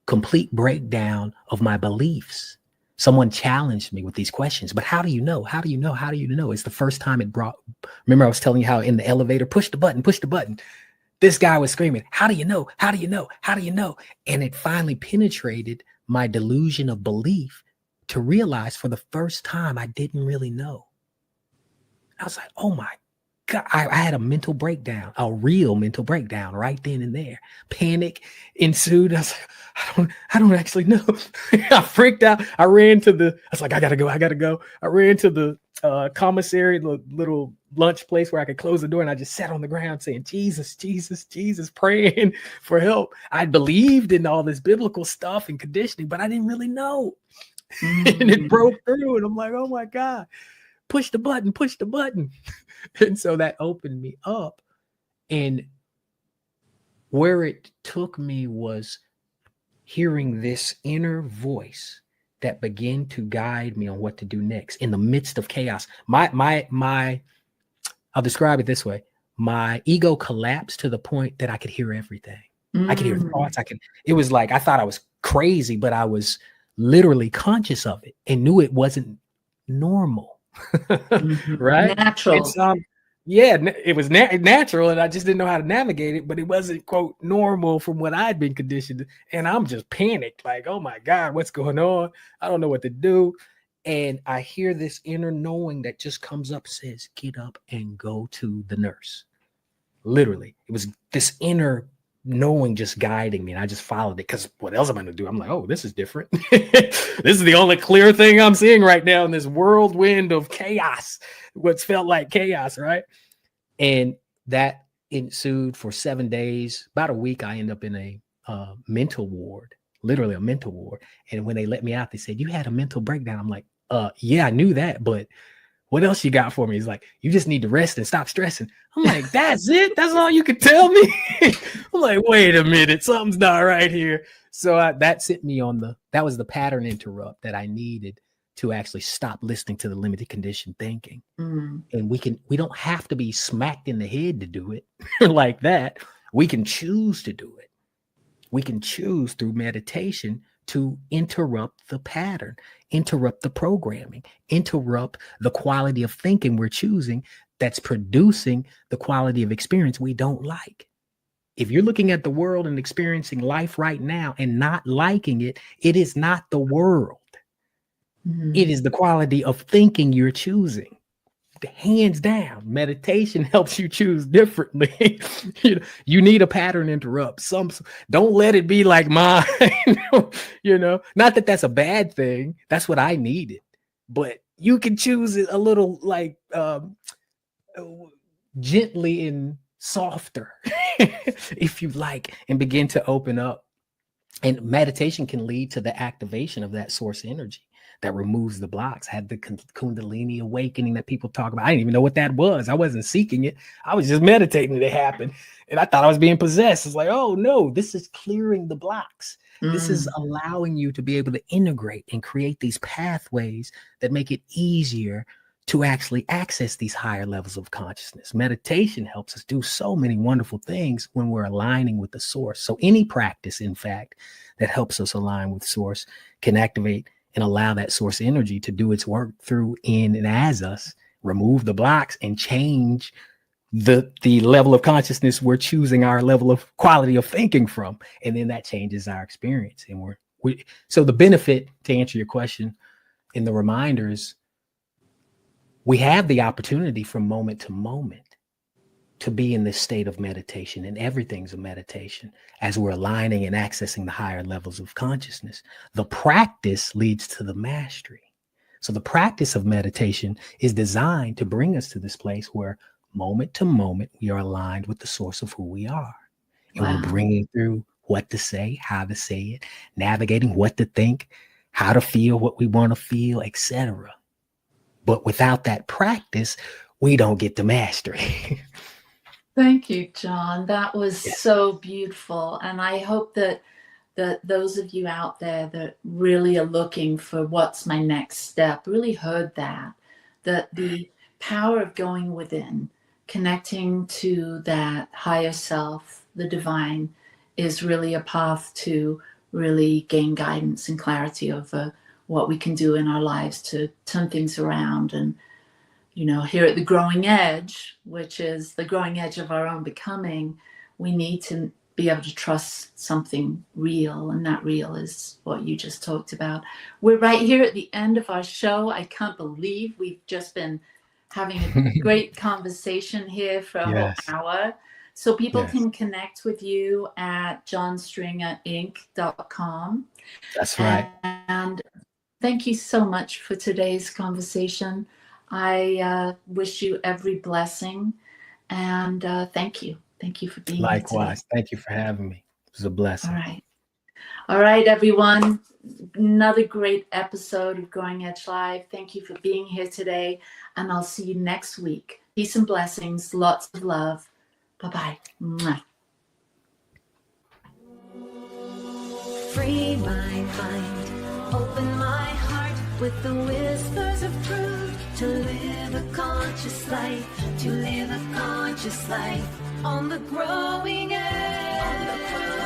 [SPEAKER 4] complete breakdown of my beliefs. Someone challenged me with these questions, but how do you know? How do you know? How do you know? It's the first time remember I was telling you how in the elevator, push the button. This guy was screaming, how do you know? How do you know? How do you know? And it finally penetrated my delusion of belief to realize for the first time I didn't really know. I was like, oh my God, I had a mental breakdown, a real mental breakdown right then and there. Panic ensued. I was like, I don't actually know. I freaked out. I ran to I was like, I gotta go. I ran to the commissary, the little lunch place where I could close the door. And I just sat on the ground saying, Jesus, Jesus, Jesus, praying for help. I believed in all this biblical stuff and conditioning, but I didn't really know. And it broke through. And I'm like, oh my God, push the button. And so that opened me up. And where it took me was hearing this inner voice that began to guide me on what to do next in the midst of chaos. I'll describe it this way. My ego collapsed to the point that I could hear everything. I could hear thoughts. It was like, I thought I was crazy, but I was literally conscious of it and knew it wasn't normal. Right?
[SPEAKER 3] Natural.
[SPEAKER 4] It was natural, and I just didn't know how to navigate it, but it wasn't, quote, normal from what I'd been conditioned. And I'm just panicked, like, oh my God, what's going on? I don't know what to do. And I hear this inner knowing that just comes up, says, get up and go to the nurse. Literally, it was this inner knowing just guiding me. And I just followed it because what else am I going to do? I'm like, oh, this is different. This is the only clear thing I'm seeing right now in this whirlwind of chaos, what's felt like chaos, right? And that ensued for 7 days. About a week, I ended up in a mental ward, literally a mental ward. And when they let me out, they said, you had a mental breakdown. I'm like, yeah, I knew that, but what else you got for me? He's like, you just need to rest and stop stressing. I'm like, that's it? That's all you could tell me? I'm like, wait a minute, something's not right here. So that sent me on that was the pattern interrupt that I needed to actually stop listening to the limited condition thinking. And we don't have to be smacked in the head to do it like that. We can choose to do it. We can choose through meditation to interrupt the pattern, interrupt the programming, interrupt the quality of thinking we're choosing that's producing the quality of experience we don't like. If you're looking at the world and experiencing life right now and not liking it, it is not the world. It is the quality of thinking you're choosing. Hands down, meditation helps you choose differently. You need a pattern interrupt. Don't let it be like mine. Not that that's a bad thing. That's what I needed. But you can choose it a little like gently and softer if you like, and begin to open up. And meditation can lead to the activation of that source energy that removes the blocks. I had the Kundalini awakening that people talk about. I didn't even know what that was. I wasn't seeking it. I was just meditating. It happened. And I thought I was being possessed. It's like, oh no, this is clearing the blocks. This is allowing you to be able to integrate and create these pathways that make it easier to actually access these higher levels of consciousness. Meditation helps us do so many wonderful things when we're aligning with the source. So any practice, in fact, that helps us align with source can activate and allow that source energy to do its work through, in, and as us, remove the blocks and change the level of consciousness we're choosing our level of quality of thinking from. And then that changes our experience. And so the benefit, to answer your question, in the reminders, we have the opportunity from moment to moment to be in this state of meditation, and everything's a meditation as we're aligning and accessing the higher levels of consciousness. The practice leads to the mastery. So the practice of meditation is designed to bring us to this place where moment to moment, we are aligned with the source of who we are. And we're bringing through what to say, how to say it, navigating what to think, how to feel what we want to feel, etc. But without that practice, we don't get the mastery.
[SPEAKER 3] Thank you, John. That was so beautiful. And I hope that those of you out there that really are looking for what's my next step really heard that the power of going within, connecting to that higher self, the divine, is really a path to really gain guidance and clarity over what we can do in our lives to turn things around. And here at the growing edge, which is the growing edge of our own becoming, we need to be able to trust something real. And that real is what you just talked about. We're right here at the end of our show. I can't believe we've just been having a great conversation here for a whole hour. So people can connect with you at johnstringerinc.com.
[SPEAKER 4] That's right.
[SPEAKER 3] And thank you so much for today's conversation. I wish you every blessing, and thank you. Thank you for being here.
[SPEAKER 4] Likewise. Thank you for having me. It was a blessing.
[SPEAKER 3] All right, everyone. Another great episode of Growing Edge Live. Thank you for being here today, and I'll see you next week. Peace and blessings. Lots of love. Bye-bye. Mwah.
[SPEAKER 2] Free my mind, open my heart with the whispers of truth. To live a conscious life, to live a conscious life on the growing edge.